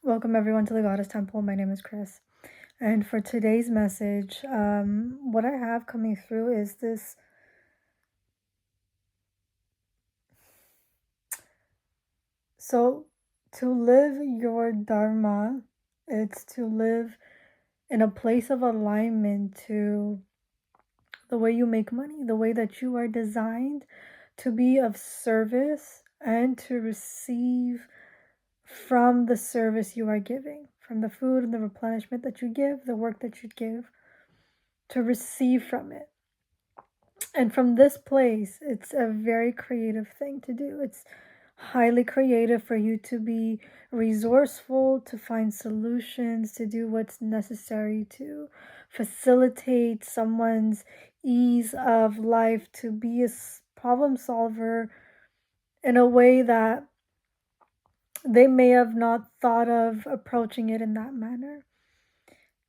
Welcome everyone to the Goddess Temple. My name is Chris. And for today's message, what I have coming through is this. So, to live your dharma, it's to live in a place of alignment to the way you make money, the way that you are designed to be of service and to receive from the service you are giving, from the food and the replenishment that you give, the work that you give, to receive from it. And from this place, it's a very creative thing to do. It's highly creative for you to be resourceful, to find solutions, to do what's necessary to facilitate someone's ease of life, to be a problem solver in a way that they may have not thought of approaching it in that manner.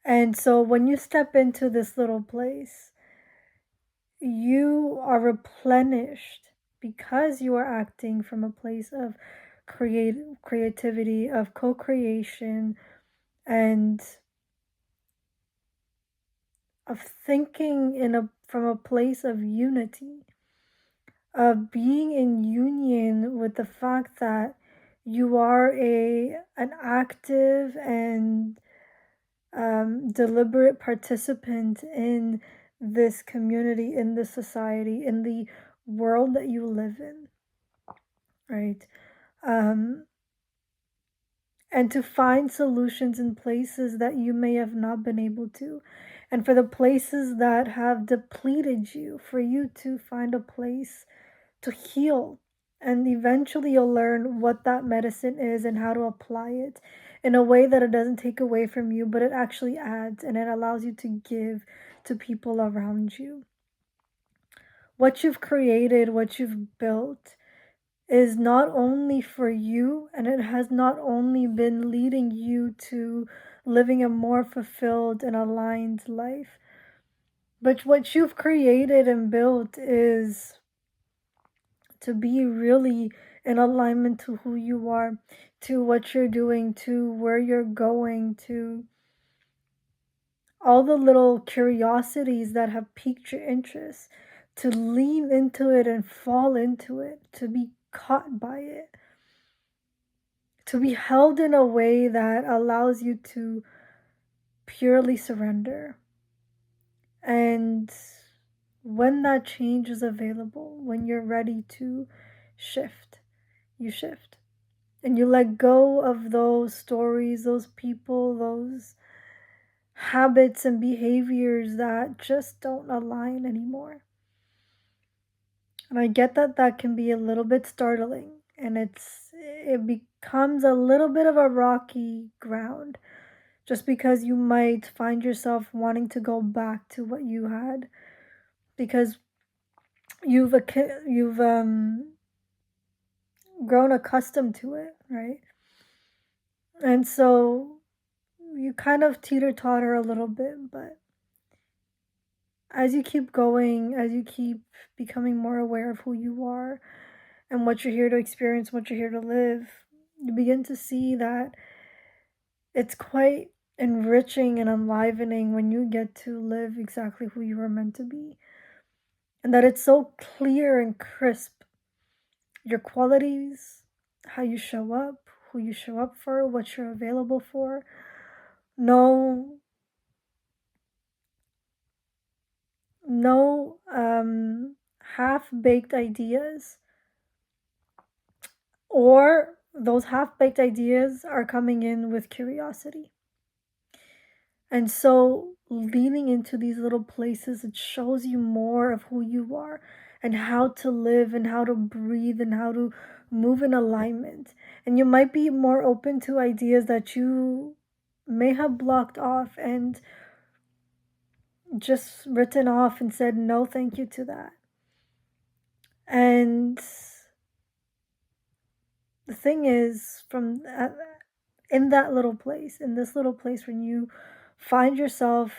And so when you step into this little place, you are replenished because you are acting from a place of creativity, of co-creation, and of thinking from a place of unity, of being in union with the fact that you are an active and deliberate participant in this community, in this society, in the world that you live in, right? Um, and to find solutions in places that you may have not been able to. And for the places that have depleted you, for you to find a place to heal. And eventually you'll learn what that medicine is and how to apply it in a way that it doesn't take away from you, but it actually adds and it allows you to give to people around you. What you've created, what you've built, is not only for you, and it has not only been leading you to living a more fulfilled and aligned life, but what you've created and built is to be really in alignment to who you are, to what you're doing, to where you're going, to all the little curiosities that have piqued your interest, to lean into it and fall into it, to be caught by it, to be held in a way that allows you to purely surrender. And when that change is available, when you're ready to shift, you shift. And you let go of those stories, those people, those habits and behaviors that just don't align anymore. And I get that that can be a little bit startling, and it becomes a little bit of a rocky ground just because you might find yourself wanting to go back to what you had because you've grown accustomed to it, right? And so you kind of teeter-totter a little bit, but as you keep going, as you keep becoming more aware of who you are and what you're here to experience, what you're here to live, you begin to see that it's quite enriching and enlivening when you get to live exactly who you were meant to be. And that it's so clear and crisp. Your qualities, how you show up, who you show up for, what you're available for. No half-baked ideas, or those half-baked ideas are coming in with curiosity. And so leaning into these little places, it shows you more of who you are and how to live and how to breathe and how to move in alignment. And you might be more open to ideas that you may have blocked off and just written off and said no thank you to that. And the thing is, in that little place, in this little place, when you find yourself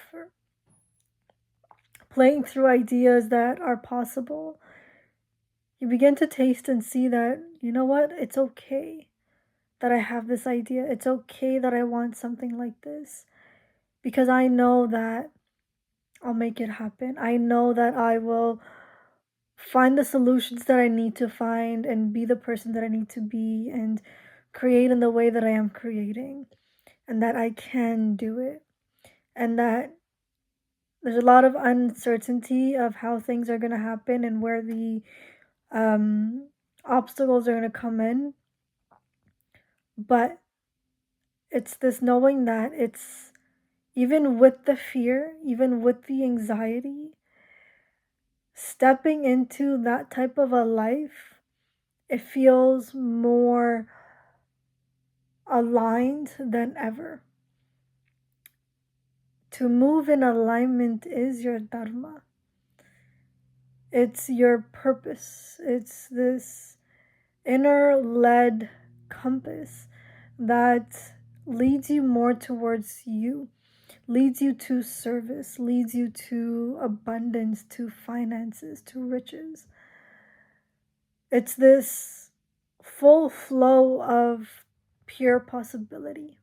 playing through ideas that are possible, you begin to taste and see that, you know what, it's okay. that I have this idea. It's okay that I want something like this because I know that I'll make it happen. I know that I will find the solutions that I need to find and be the person that I need to be and create in the way that I am creating, and that I can do it, and that there's a lot of uncertainty of how things are going to happen and where the um, obstacles are going to come in. But it's this knowing that it's even with the fear, even with the anxiety, stepping into that type of a life, it feels more aligned than ever. To move in alignment is your dharma. It's your purpose. It's this inner led compass that leads you more towards you, leads you to service, leads you to abundance, to finances, to riches. It's this full flow of pure possibility,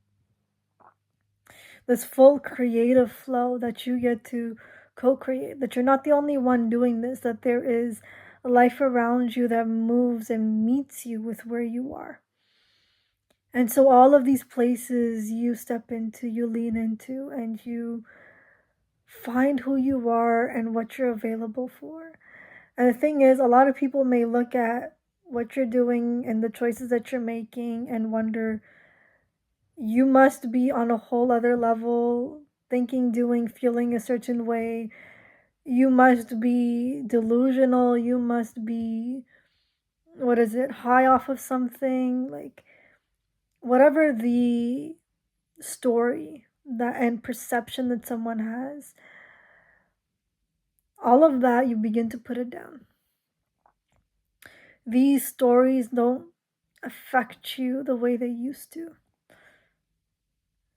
this full creative flow that you get to co-create, that you're not the only one doing this, that there is a life around you that moves and meets you with where you are. And so all of these places you step into, you lean into, and you find who you are and what you're available for. And the thing is, a lot of people may look at what you're doing and the choices that you're making and wonder, you must be on a whole other level, thinking, doing, feeling a certain way. You must be delusional. You must be, what is it, high off of something. Like, whatever the story that and perception that someone has, all of that, you begin to put it down. These stories don't affect you the way they used to.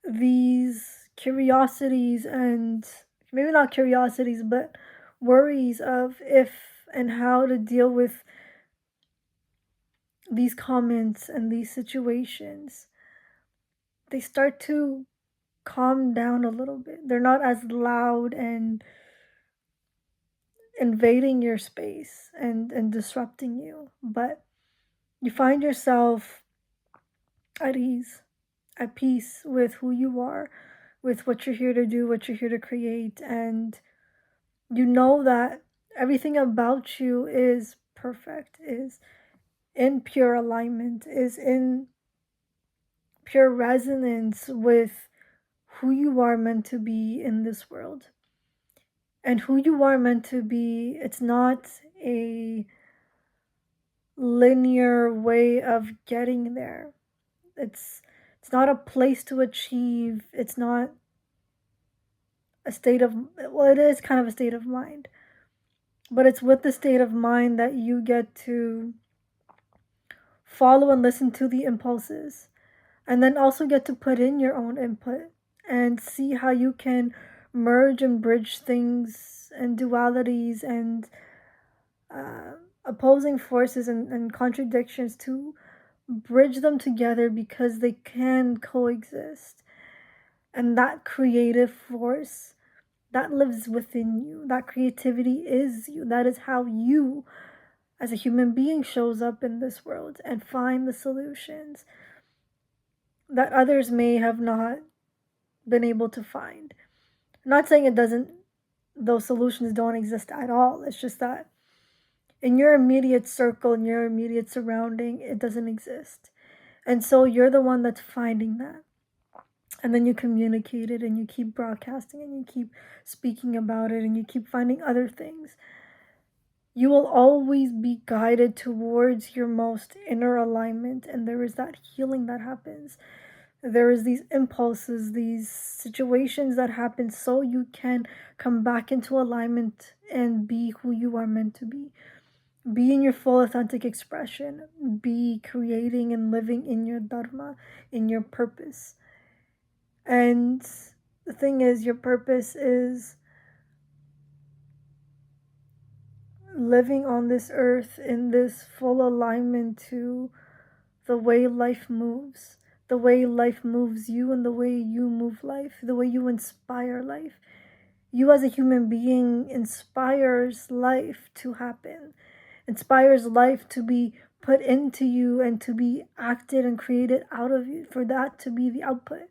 These curiosities, and maybe not curiosities, but worries of if and how to deal with these comments and these situations, they start to calm down a little bit. They're not as loud and invading your space and disrupting you, but you find yourself at ease, at peace with who you are, with what you're here to do, what you're here to create, and you know that everything about you is perfect, is in pure alignment, is in pure resonance with who you are meant to be in this world. And who you are meant to be, it's not a linear way of getting there. It's it's not a place to achieve. It's not a state of, well, it is kind of a state of mind. But it's with the state of mind that you get to follow and listen to the impulses, and then also get to put in your own input and see how you can merge and bridge things and dualities and uh, opposing forces and contradictions, to bridge them together because they can coexist. And that creative force that lives within you, that creativity is you. That is how you, as a human being, shows up in this world and find the solutions that others may have not been able to find. I'm not saying it doesn't, those solutions don't exist at all. It's just that in your immediate circle, in your immediate surrounding, it doesn't exist. And so you're the one that's finding that. And then you communicate it and you keep broadcasting and you keep speaking about it and you keep finding other things. You will always be guided towards your most inner alignment, and there is that healing that happens. There is these impulses, these situations that happen so you can come back into alignment and be who you are meant to be. Be in your full authentic expression. Be creating and living in your dharma, in your purpose. And the thing is, your purpose is living on this earth in this full alignment to the way life moves. the way life moves you and the way you move life, the way you inspire life. You as a human being inspires life to happen, inspires life to be put into you and to be acted and created out of you, for that to be the output.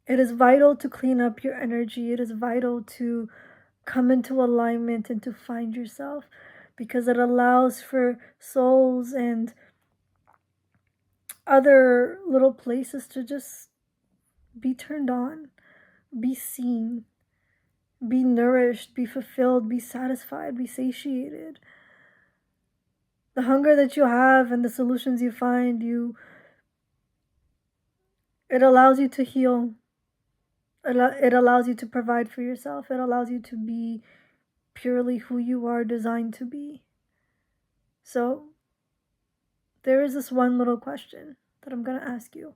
It is vital to clean up your energy. It is vital to come into alignment and to find yourself, because it allows for souls and other little places to just be turned on, be seen, be nourished, be fulfilled, be satisfied, be satiated. The hunger that you have and the solutions you find, it allows you to heal. It allows you to provide for yourself. It allows you to be purely who you are designed to be. So there is this one little question that I'm going to ask you.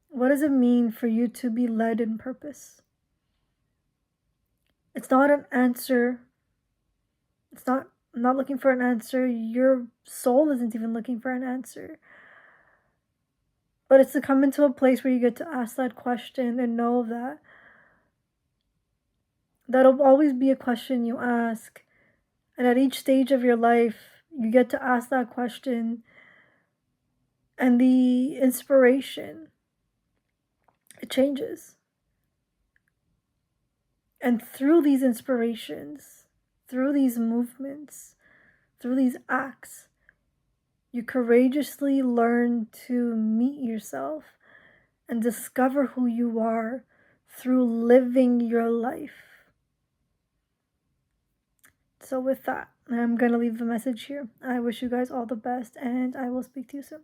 What does it mean for you to be led in purpose? It's not an answer. I'm not looking for an answer. Your soul isn't even looking for an answer. But it's to come into a place where you get to ask that question and know that that'll always be a question you ask. And at each stage of your life, you get to ask that question. And the inspiration, it changes. And through these inspirations, through these movements, through these acts, you courageously learn to meet yourself and discover who you are through living your life. So with that, I'm going to leave the message here. I wish you guys all the best, and I will speak to you soon.